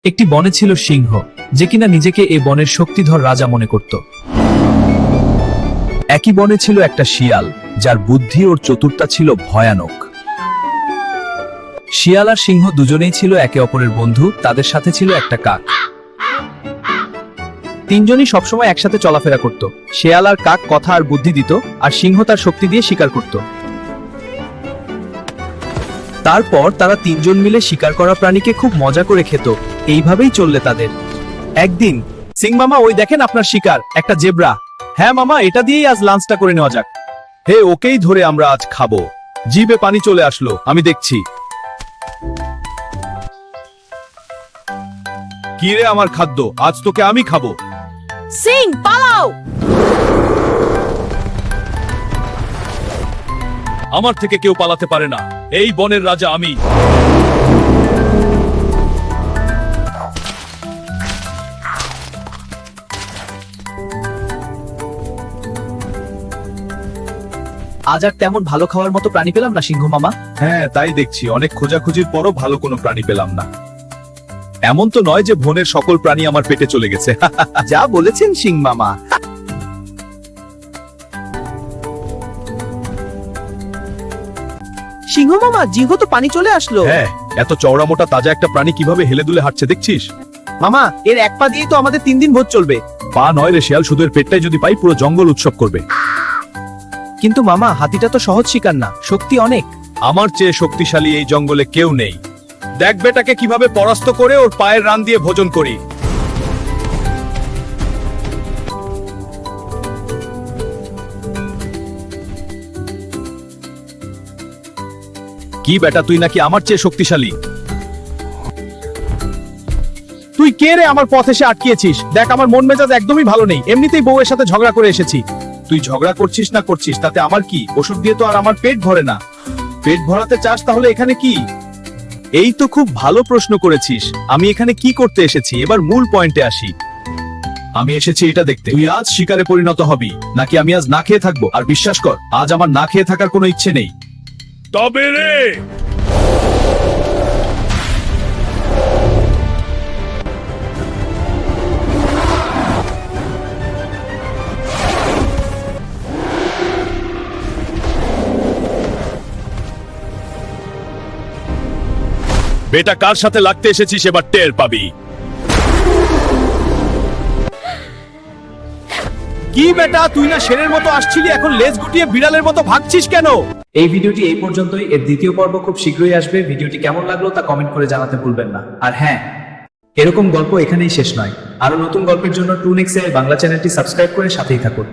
একটি বনে ছিল সিংহ, যে কিনা নিজেকে এ বনের শক্তিধর রাজা মনে করত। একই বনে ছিল একটা শিয়াল, যার বুদ্ধি ওর চতুরতা ছিল ভয়ানক। শিয়াল আর সিংহ দুজনেই ছিল একে অপরের বন্ধু, তাদের সাথে ছিল একটা কাক। তিনজনই সবসময় একসাথে চলাফেরা করত। শিয়াল আর কাক কথা আর বুদ্ধি দিত, আর সিংহ তার শক্তি দিয়ে শিকার করত। তারপর তারা তিনজন মিলে শিকার করা প্রাণীকে খুব মজা করে খেত। এইভাবেই চললে তাদের। একদিন, সিং মামা, ওই দেখেন আপনার শিকার, একটা জেব্রা। হ্যাঁ মামা, এটা দিয়েই আজ লাঞ্চটা করে নেওয়া যাক। হে, ওকেই ধরে আমরা আজ খাবো। জিভে পানি চলে আসলো, আমি দেখছি। কি রে আমার খাদ্য, আজ তোকে আমি খাবো। সিং, পালাও! আমার থেকে কেউ পালাতে পারে না, এই বনের রাজা আমি। আজ আর তেমন ভালো খাওয়ার মতো প্রাণী পেলাম না সিংহ মামা। হ্যাঁ, তাই দেখছি। অনেক খোঁজাখুঁজির পরও ভালো কোনো প্রাণী পেলাম না। এমন তো নয় যে বনের সকল প্রাণী আমার পেটে চলে গেছে। যা বলেছেন সিং মামা। সিংহ মামা, জিহ্ব তো পানি চলে আসলো। হ্যাঁ, এত চওড়া মোটা তাজা একটা প্রাণী কিভাবে হেলে দুলে হাঁটছে দেখছিস? মামা, এর এক পা দিয়েই তো আমাদের 3 দিন ভোজ চলবে। পা নয় রে শিয়াল, শুধু এর পেটটাই যদি পাই পুরো জঙ্গল উৎসব করবে। কিন্তু মামা, হাতিটা তো সহজ শিকার না, শক্তি অনেক। আমার চেয়ে শক্তিশালী এই জঙ্গলে কেউ নেই। দেখ বেটাকে কিভাবে পরাস্ত করে ওর পায়ের রান দিয়ে ভোজন করি। কি বেটা, তুই নাকি আমার চেয়ে শক্তিশালী? তুই কে রে, আমার পথ এসে আটকিয়েছিস? দেখ, আমার মন মেজাজ একদমই ভালো নেই। এমনিতেই বউয়ের সাথে ঝগড়া করে এসেছি। তুই ঝগড়া করছিস না করছিস তাতে আমার কি? ওষুধ দিয়ে তো আর আমার পেট ভরে না। পেট ভরাতে চাস তাহলে এখানে কি? এই তো খুব ভালো প্রশ্ন করেছিস। আমি এখানে কি করতে এসেছি? এবার মূল পয়েন্টে আসি। আমি এসেছি এটা দেখতে, তুই আজ শিকারে পরিণত হবি নাকি আমি আজ না খেয়ে থাকবো। আর বিশ্বাস কর, আজ আমার না খেয়ে থাকার কোনো ইচ্ছে নেই। তবে রে, বেটা কার সাথে লাগতে এসেছিস এবার টের পাবি। কি বেটা, তুই না শেরের মতো আসছিলি, এখন লেজ গুটিয়ে বিড়ালের মতো ভাগছিস কেন? এই ভিডিওটি এই পর্যন্তই। এর দ্বিতীয় পর্ব খুব শীঘ্রই আসবে। ভিডিওটি কেমন লাগলো তা কমেন্ট করে জানাতে ভুলবেন না। আর হ্যাঁ, এরকম গল্প এখানেই শেষ নয়। আরো নতুন গল্পের জন্য টুনেক্স এর বাংলা চ্যানেলটি সাবস্ক্রাইব করে সাথেই থাকুন।